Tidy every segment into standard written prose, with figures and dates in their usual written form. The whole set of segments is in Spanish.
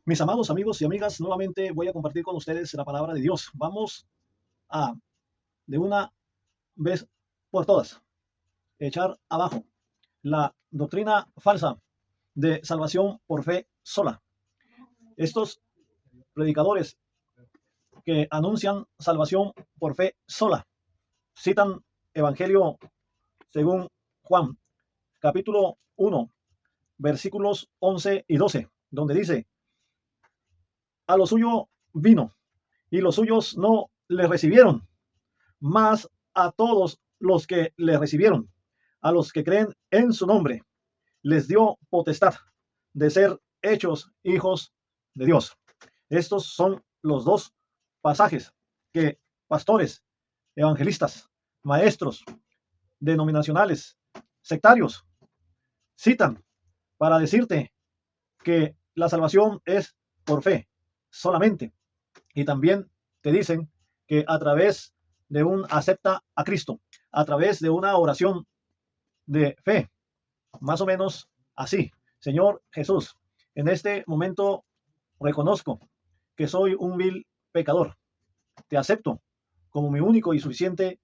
Mis amados amigos y amigas, nuevamente voy a compartir con ustedes la palabra de Dios. Vamos a, de una vez por todas, echar abajo la doctrina falsa de salvación por fe sola. Estos predicadores que anuncian salvación por fe sola citan Evangelio según Juan, capítulo 1, versículos 11 y 12, donde dice: a lo suyo vino y los suyos no le recibieron, mas a todos los que le recibieron, a los que creen en su nombre, les dio potestad de ser hechos hijos de Dios. Estos son los dos pasajes que pastores, evangelistas, maestros denominacionales, sectarios, citan para decirte que la salvación es por fe solamente. Y también te dicen que a través de un acepta a Cristo, a través de una oración de fe, más o menos así: Señor Jesús, en este momento reconozco que soy un vil pecador. Te acepto como mi único y suficiente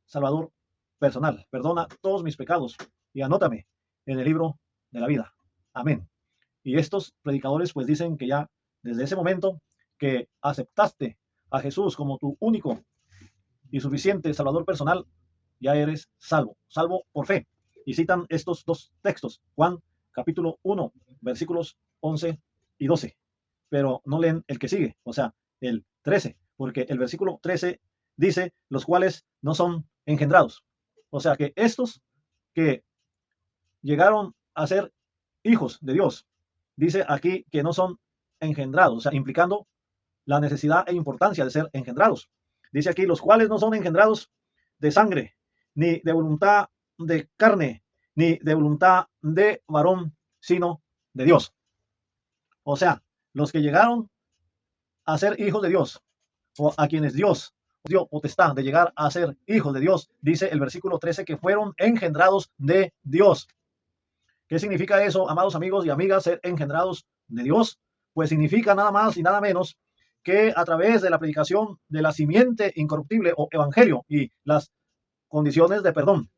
Salvador personal. Perdona todos mis pecados y anótame en el libro de la vida. Amén. Y estos predicadores pues dicen que ya desde ese momento que aceptaste a Jesús como tu único y suficiente Salvador personal, ya eres salvo, salvo por fe. Y citan estos dos textos, Juan capítulo 1, versículos 11 y 12, pero no leen el que sigue, o sea, el 13, porque el versículo 13 dice: los cuales no son engendrados. O sea que estos que llegaron a ser hijos de Dios, dice aquí que no son engendrados, o sea, implicando la necesidad e importancia de ser engendrados. Dice aquí: los cuales no son engendrados de sangre, ni de voluntad de carne, ni de voluntad de varón, sino de Dios. O sea, los que llegaron a ser hijos de Dios, o a quienes Dios dio potestad de llegar a ser hijos de Dios, dice el versículo 13 que fueron engendrados de Dios. ¿Qué significa eso, amados amigos y amigas, ser engendrados de Dios? Pues significa nada más y nada menos que a través de la predicación de la simiente incorruptible o evangelio y las condiciones de perdón,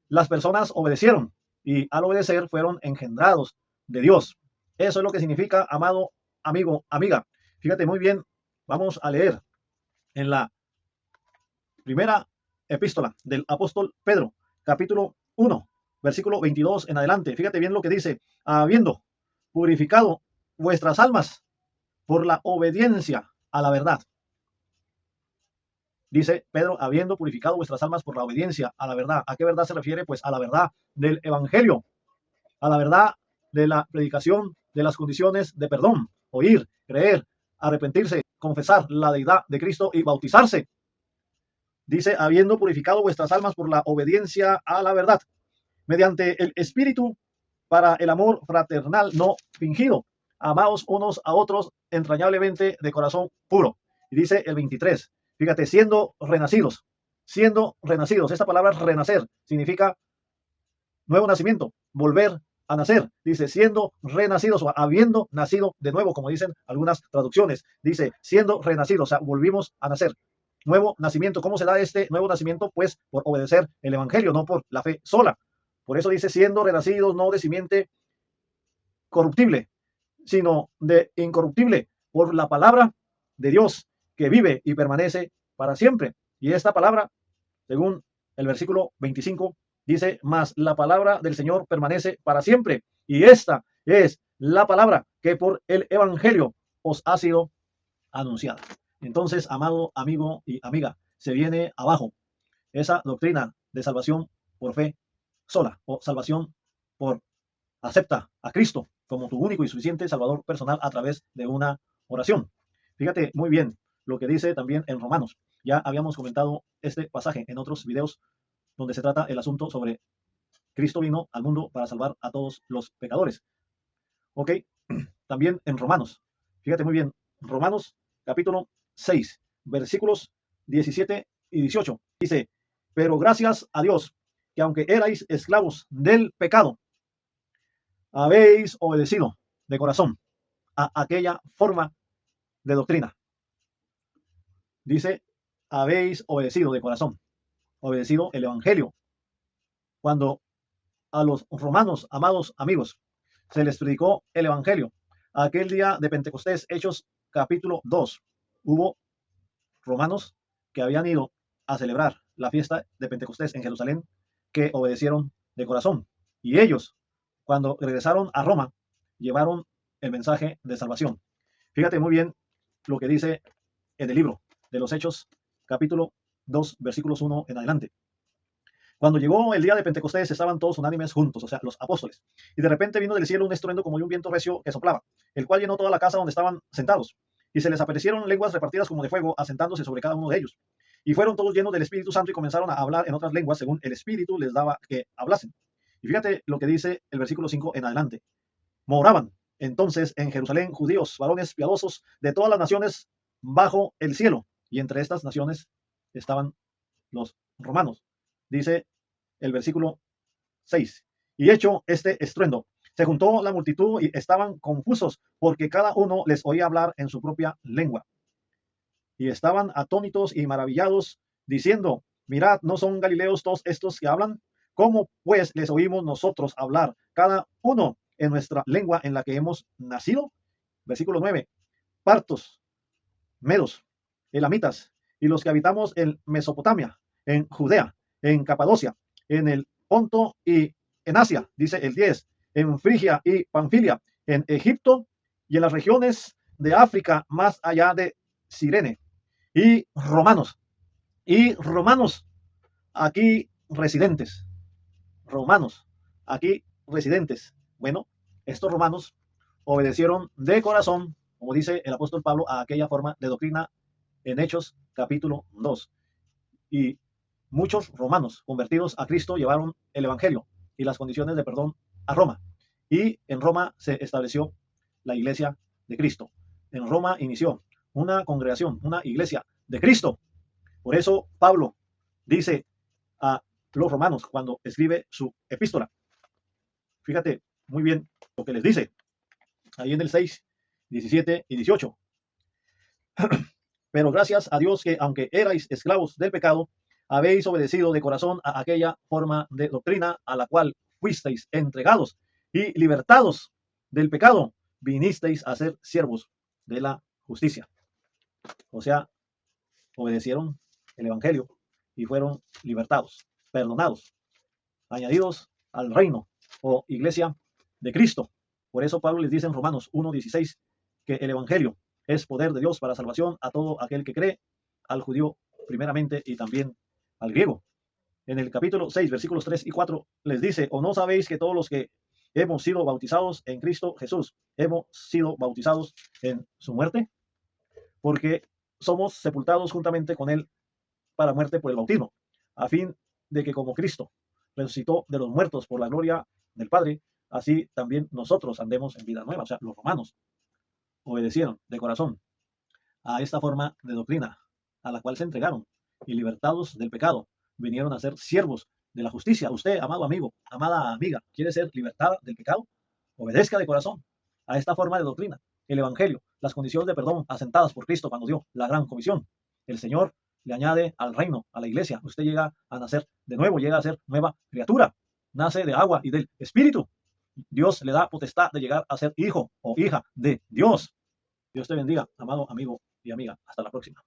las personas obedecieron y al obedecer fueron engendrados de Dios. Eso es lo que significa, amado amigo, amiga. Fíjate muy bien, vamos a leer en la primera epístola del apóstol Pedro, capítulo 1, versículo 22 en adelante. Fíjate bien lo que dice: habiendo purificado vuestras almas por la obediencia a la verdad. Dice Pedro: habiendo purificado vuestras almas por la obediencia a la verdad. ¿A qué verdad se refiere? Pues a la verdad del evangelio, a la verdad de la predicación de las condiciones de perdón: oír, creer, arrepentirse, confesar la deidad de Cristo y bautizarse. Dice: habiendo purificado vuestras almas por la obediencia a la verdad, mediante el Espíritu, para el amor fraternal no fingido. Amaos unos a otros entrañablemente de corazón puro. Y dice el 23, fíjate: siendo renacidos, siendo renacidos. Esta palabra renacer significa nuevo nacimiento, volver a nacer. Dice: siendo renacidos, o habiendo nacido de nuevo, como dicen algunas traducciones. Dice: siendo renacidos, o sea, volvimos a nacer. Nuevo nacimiento. ¿Cómo se da este nuevo nacimiento? Pues por obedecer el evangelio, no por la fe sola. Por eso dice: siendo renacidos, no de simiente corruptible, sino de incorruptible, por la palabra de Dios que vive y permanece para siempre. Y esta palabra, según el versículo 25, dice: mas la palabra del Señor permanece para siempre. Y esta es la palabra que por el evangelio os ha sido anunciada. Entonces, amado amigo y amiga, se viene abajo esa doctrina de salvación por fe sola, o salvación por acepta a Cristo como tu único y suficiente Salvador personal a través de una oración. Fíjate muy bien lo que dice también en Romanos. Ya habíamos comentado este pasaje en otros videos donde se trata el asunto sobre Cristo vino al mundo para salvar a todos los pecadores. Ok, también en Romanos. Fíjate muy bien, Romanos capítulo 6, versículos 17 y 18. Dice: pero gracias a Dios, que aunque erais esclavos del pecado, habéis obedecido de corazón a aquella forma de doctrina. Dice, habéis obedecido de corazón, obedecido el Evangelio. Cuando a los romanos, amados amigos, se les predicó el Evangelio, aquel día de Pentecostés, Hechos capítulo 2, hubo romanos que habían ido a celebrar la fiesta de Pentecostés en Jerusalén, que obedecieron de corazón. Y ellos, cuando regresaron a Roma, llevaron el mensaje de salvación. Fíjate muy bien lo que dice en el libro de los Hechos, capítulo 2, versículos 1 en adelante. Cuando llegó el día de Pentecostés, estaban todos unánimes juntos, o sea, los apóstoles. Y de repente vino del cielo un estruendo como de un viento recio que soplaba, el cual llenó toda la casa donde estaban sentados. Y se les aparecieron lenguas repartidas como de fuego, asentándose sobre cada uno de ellos. Y fueron todos llenos del Espíritu Santo y comenzaron a hablar en otras lenguas según el Espíritu les daba que hablasen. Y fíjate lo que dice el versículo 5 en adelante. Moraban entonces en Jerusalén judíos, varones piadosos de todas las naciones bajo el cielo. Y entre estas naciones estaban los romanos. Dice el versículo 6. Y hecho este estruendo, se juntó la multitud y estaban confusos porque cada uno les oía hablar en su propia lengua. Y estaban atónitos y maravillados, diciendo, mirad, ¿no son galileos todos estos que hablan? ¿Cómo pues les oímos nosotros hablar, cada uno en nuestra lengua en la que hemos nacido? Versículo 9. Partos, medos, elamitas, y los que habitamos en Mesopotamia, en Judea, en Capadocia, en el Ponto y en Asia, dice el 10, en Frigia y Panfilia, en Egipto y en las regiones de África más allá de Cirene, y romanos aquí residentes, romanos aquí residentes. Bueno, estos romanos obedecieron de corazón, como dice el apóstol Pablo, a aquella forma de doctrina en Hechos capítulo 2. Y muchos romanos convertidos a Cristo llevaron el Evangelio y las condiciones de perdón a Roma. Y en Roma se estableció la iglesia de Cristo. En Roma inició una congregación, una iglesia de Cristo. Por eso Pablo dice a los romanos cuando escribe su epístola. Fíjate muy bien lo que les dice. Ahí en el 6, 17 y 18. Pero gracias a Dios que, aunque erais esclavos del pecado, habéis obedecido de corazón a aquella forma de doctrina a la cual fuisteis entregados y libertados del pecado, vinisteis a ser siervos de la justicia. O sea, obedecieron el Evangelio y fueron libertados, perdonados, añadidos al reino o iglesia de Cristo. Por eso Pablo les dice en Romanos 1:16 que el Evangelio es poder de Dios para salvación a todo aquel que cree, al judío primeramente y también al griego. En el capítulo 6, versículos 3 y 4 les dice, ¿o no sabéis que todos los que hemos sido bautizados en Cristo Jesús, hemos sido bautizados en su muerte? Porque somos sepultados juntamente con él para muerte por el bautismo, a fin de que como Cristo resucitó de los muertos por la gloria del Padre, así también nosotros andemos en vida nueva. O sea, los romanos obedecieron de corazón a esta forma de doctrina a la cual se entregaron y libertados del pecado, vinieron a ser siervos de la justicia. Usted, amado amigo, amada amiga, ¿quiere ser libertada del pecado? Obedezca de corazón a esta forma de doctrina, el Evangelio, las condiciones de perdón asentadas por Cristo cuando dio la gran comisión. El Señor le añade al reino, a la iglesia. Usted llega a nacer de nuevo, llega a ser nueva criatura. Nace de agua y del Espíritu. Dios le da potestad de llegar a ser hijo o hija de Dios. Dios te bendiga, amado amigo y amiga. Hasta la próxima.